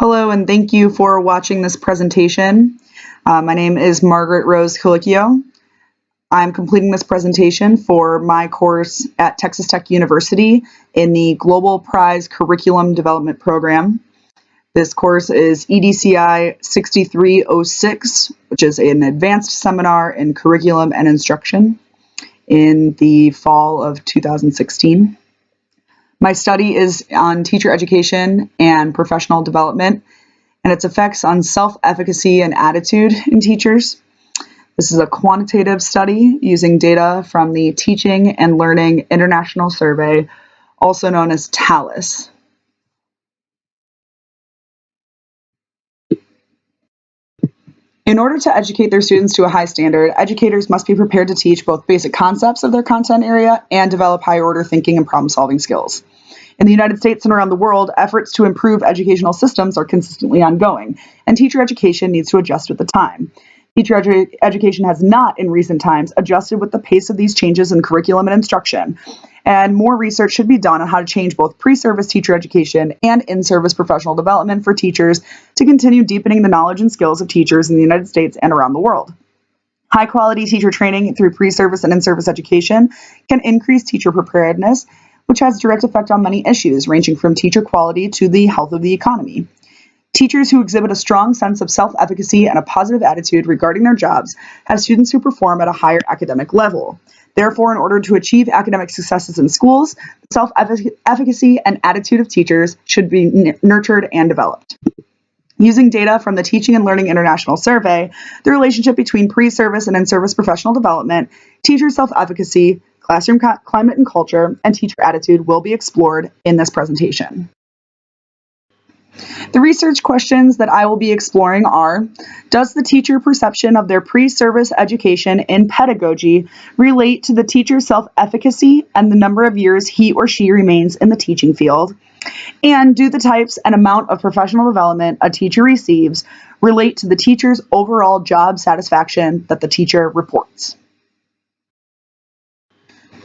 Hello, and thank you for watching this presentation. My name is Margaret Rose Colicchio. I'm completing this presentation for my course at Texas Tech University in the Global Prize Curriculum Development Program. This course is EDCI6306, which is an advanced seminar in curriculum and instruction in the fall of 2016. My study is on teacher education and professional development and its effects on self-efficacy and attitude in teachers. This is a quantitative study using data from the Teaching and Learning International Survey, also known as TALIS. In order to educate their students to a high standard, educators must be prepared to teach both basic concepts of their content area and develop higher-order thinking and problem-solving skills. In the United States and around the world, efforts to improve educational systems are consistently ongoing, and teacher education needs to adjust with the time. Teacher education has not, in recent times, adjusted with the pace of these changes in curriculum and instruction, and more research should be done on how to change both pre-service teacher education and in-service professional development for teachers to continue deepening the knowledge and skills of teachers in the United States and around the world. High-quality teacher training through pre-service and in-service education can increase teacher preparedness, which has a direct effect on many issues, ranging from teacher quality to the health of the economy. Teachers who exhibit a strong sense of self-efficacy and a positive attitude regarding their jobs have students who perform at a higher academic level. Therefore, in order to achieve academic successes in schools, self-efficacy and attitude of teachers should be nurtured and developed. Using data from the Teaching and Learning International Survey, the relationship between pre-service and in-service professional development, teacher self-efficacy, classroom climate and culture, and teacher attitude will be explored in this presentation. The research questions that I will be exploring are: does the teacher perception of their pre-service education in pedagogy relate to the teacher's self-efficacy and the number of years he or she remains in the teaching field? And do the types and amount of professional development a teacher receives relate to the teacher's overall job satisfaction that the teacher reports?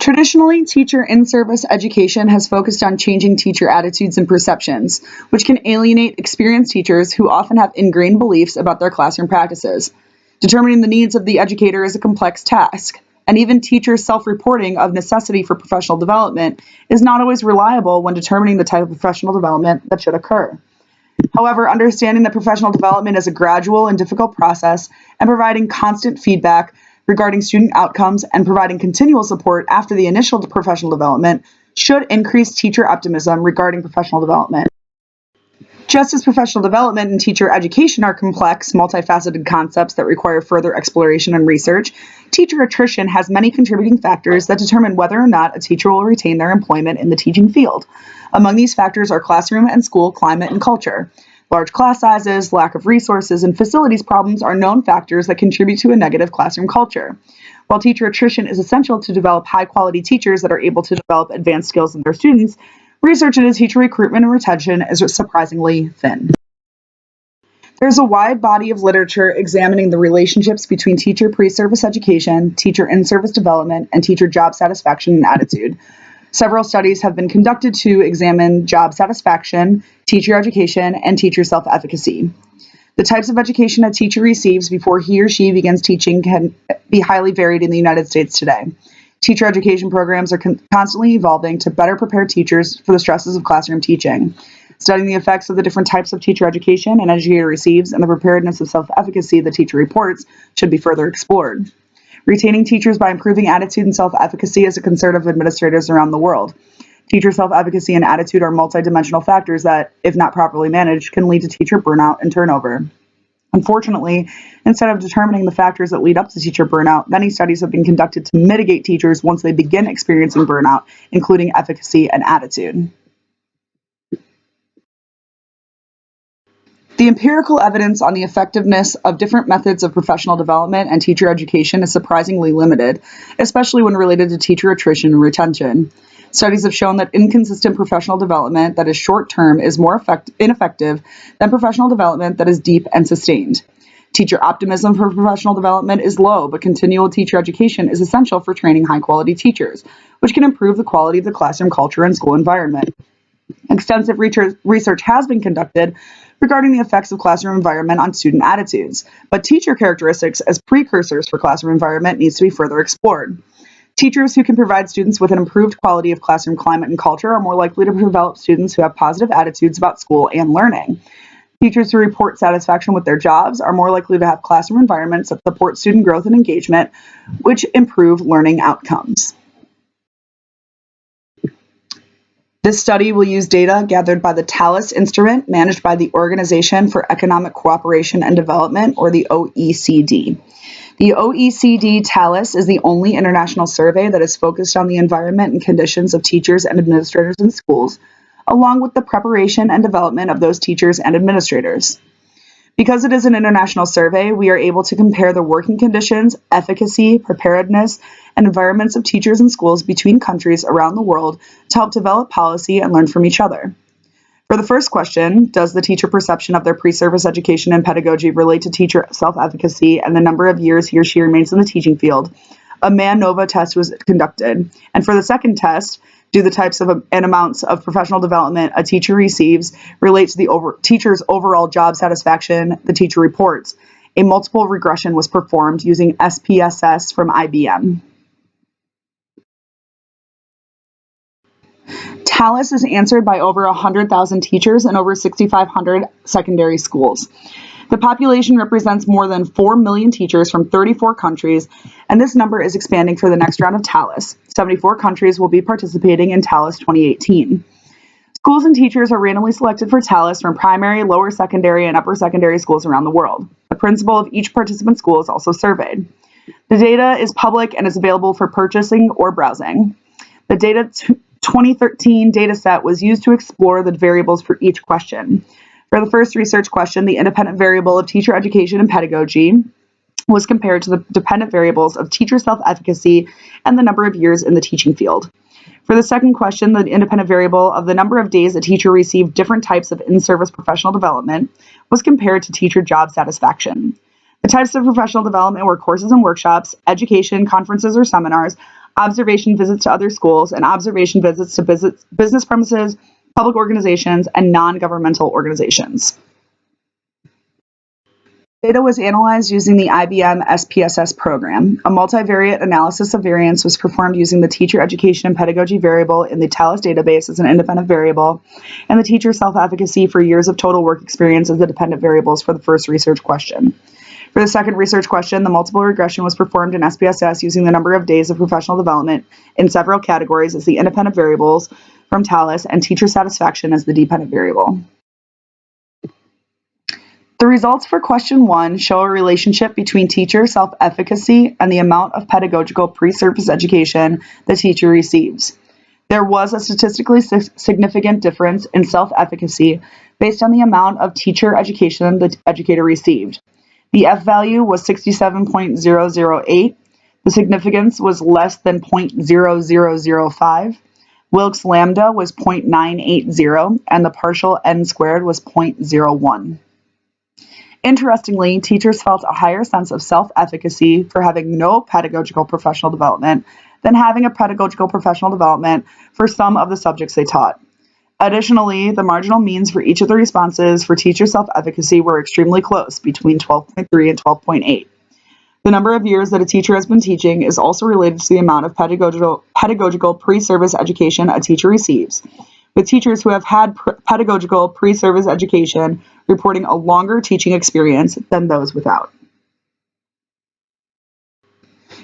Traditionally, teacher in-service education has focused on changing teacher attitudes and perceptions, which can alienate experienced teachers who often have ingrained beliefs about their classroom practices. Determining the needs of the educator is a complex task, and even teachers' self-reporting of necessity for professional development is not always reliable when determining the type of professional development that should occur. However, understanding that professional development is a gradual and difficult process and providing constant feedback regarding student outcomes and providing continual support after the initial professional development should increase teacher optimism regarding professional development. Just as professional development and teacher education are complex, multifaceted concepts that require further exploration and research, teacher attrition has many contributing factors that determine whether or not a teacher will retain their employment in the teaching field. Among these factors are classroom and school climate and culture. Large class sizes, lack of resources, and facilities problems are known factors that contribute to a negative classroom culture. While teacher attrition is essential to develop high-quality teachers that are able to develop advanced skills in their students, research into teacher recruitment and retention is surprisingly thin. There's a wide body of literature examining the relationships between teacher pre-service education, teacher in-service development, and teacher job satisfaction and attitude. Several studies have been conducted to examine job satisfaction, teacher education, and teacher self-efficacy. The types of education a teacher receives before he or she begins teaching can be highly varied in the United States today. Teacher education programs are constantly evolving to better prepare teachers for the stresses of classroom teaching. Studying the effects of the different types of teacher education an educator receives and the preparedness of self-efficacy the teacher reports should be further explored. Retaining teachers by improving attitude and self-efficacy is a concern of administrators around the world. Teacher self-efficacy and attitude are multidimensional factors that, if not properly managed, can lead to teacher burnout and turnover. Unfortunately, instead of determining the factors that lead up to teacher burnout, many studies have been conducted to mitigate teachers once they begin experiencing burnout, including efficacy and attitude. The empirical evidence on the effectiveness of different methods of professional development and teacher education is surprisingly limited, especially when related to teacher attrition and retention. Studies have shown that inconsistent professional development that is short-term is more ineffective than professional development that is deep and sustained. Teacher optimism for professional development is low, but continual teacher education is essential for training high-quality teachers, which can improve the quality of the classroom culture and school environment. Extensive research has been conducted regarding the effects of classroom environment on student attitudes, but teacher characteristics as precursors for classroom environment needs to be further explored. Teachers who can provide students with an improved quality of classroom climate and culture are more likely to develop students who have positive attitudes about school and learning. Teachers who report satisfaction with their jobs are more likely to have classroom environments that support student growth and engagement, which improve learning outcomes. This study will use data gathered by the TALIS instrument managed by the Organization for Economic Cooperation and Development, or the OECD. The OECD TALIS is the only international survey that is focused on the environment and conditions of teachers and administrators in schools, along with the preparation and development of those teachers and administrators. Because it is an international survey, we are able to compare the working conditions, efficacy, preparedness, and environments of teachers in schools between countries around the world to help develop policy and learn from each other. For the first question, does the teacher perception of their pre-service education and pedagogy relate to teacher self-efficacy and the number of years he or she remains in the teaching field? A MANOVA test was conducted. And for the second test, do the types of and amounts of professional development a teacher receives relate to the teacher's overall job satisfaction the teacher reports? A multiple regression was performed using SPSS from IBM. TALIS is answered by over 100,000 teachers in over 6,500 secondary schools. The population represents more than 4 million teachers from 34 countries, and this number is expanding for the next round of TALIS. 74 countries will be participating in TALIS 2018. Schools and teachers are randomly selected for TALIS from primary, lower secondary, and upper secondary schools around the world. The principal of each participant school is also surveyed. The data is public and is available for purchasing or browsing. The data 2013 dataset was used to explore the variables for each question. For the first research question, the independent variable of teacher education and pedagogy was compared to the dependent variables of teacher self-efficacy and the number of years in the teaching field. For the second question, the independent variable of the number of days a teacher received different types of in-service professional development was compared to teacher job satisfaction. The types of professional development were courses and workshops, education, conferences or seminars, observation visits to other schools, and observation visits to business premises, public organizations, and non-governmental organizations. Data was analyzed using the IBM SPSS program. A multivariate analysis of variance was performed using the teacher education and pedagogy variable in the TALIS database as an independent variable, and the teacher self-efficacy for years of total work experience as the dependent variables for the first research question. For the second research question, the multiple regression was performed in SPSS using the number of days of professional development in several categories as the independent variables from TALIS and teacher satisfaction as the dependent variable. The results for question 1 show a relationship between teacher self-efficacy and the amount of pedagogical pre-service education the teacher receives. There was a statistically significant difference in self-efficacy based on the amount of teacher education the educator received. The F value was 67.008. The significance was less than 0.0005. Wilks lambda was 0.980, and the partial n squared was 0.01. Interestingly, teachers felt a higher sense of self-efficacy for having no pedagogical professional development than having a pedagogical professional development for some of the subjects they taught. Additionally, the marginal means for each of the responses for teacher self-efficacy were extremely close, between 12.3 and 12.8. The number of years that a teacher has been teaching is also related to the amount of pedagogical pre-service education a teacher receives, with teachers who have had pedagogical pre-service education reporting a longer teaching experience than those without.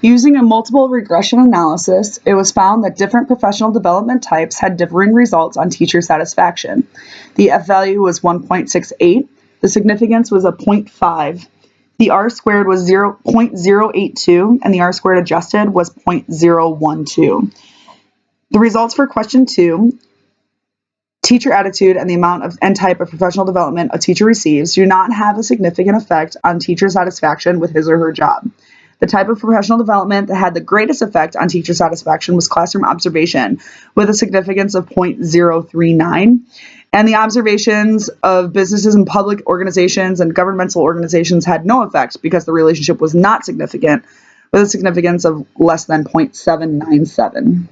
Using a multiple regression analysis, it was found that different professional development types had differing results on teacher satisfaction. The F value was 1.68, the significance was a 0.5, the R squared was 0.082, and the R squared adjusted was 0.012. The results for question 2, teacher attitude and the amount of and type of professional development a teacher receives, do not have a significant effect on teacher satisfaction with his or her job. The type of professional development that had the greatest effect on teacher satisfaction was classroom observation, with a significance of 0.039, and the observations of businesses and public organizations and governmental organizations had no effect because the relationship was not significant, with a significance of less than 0.797.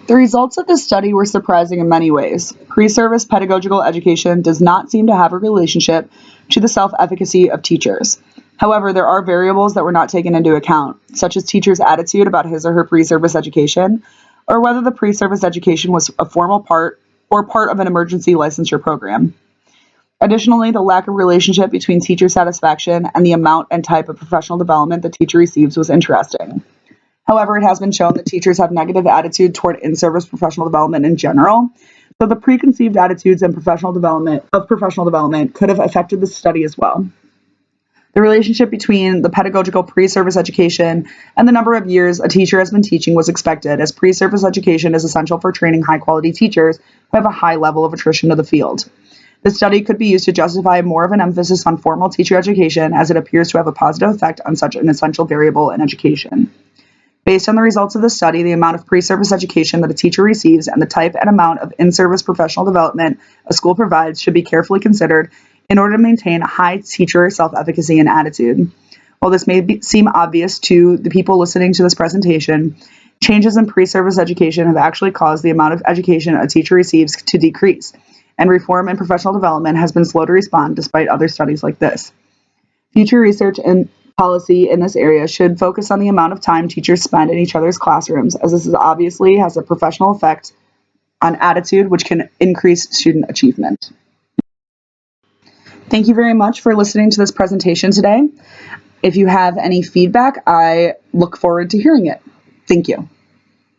The results of this study were surprising in many ways. Pre-service pedagogical education does not seem to have a relationship to the self-efficacy of teachers. However, there are variables that were not taken into account, such as teachers' attitude about his or her pre-service education, or whether the pre-service education was a formal part or part of an emergency licensure program. Additionally, the lack of relationship between teacher satisfaction and the amount and type of professional development the teacher receives was interesting. However, it has been shown that teachers have negative attitude toward in-service professional development in general, so the preconceived attitudes and professional development could have affected the study as well. The relationship between the pedagogical pre-service education and the number of years a teacher has been teaching was expected, as pre-service education is essential for training high-quality teachers who have a high level of attrition to the field. The study could be used to justify more of an emphasis on formal teacher education, as it appears to have a positive effect on such an essential variable in education. Based on the results of the study, the amount of pre-service education that a teacher receives and the type and amount of in-service professional development a school provides should be carefully considered in order to maintain high teacher self-efficacy and attitude. While this may seem obvious to the people listening to this presentation, changes in pre-service education have actually caused the amount of education a teacher receives to decrease, and reform in professional development has been slow to respond despite other studies like this. Future research and policy in this area should focus on the amount of time teachers spend in each other's classrooms, as this obviously has a professional effect on attitude, which can increase student achievement. Thank you very much for listening to this presentation today. If you have any feedback, I look forward to hearing it. Thank you.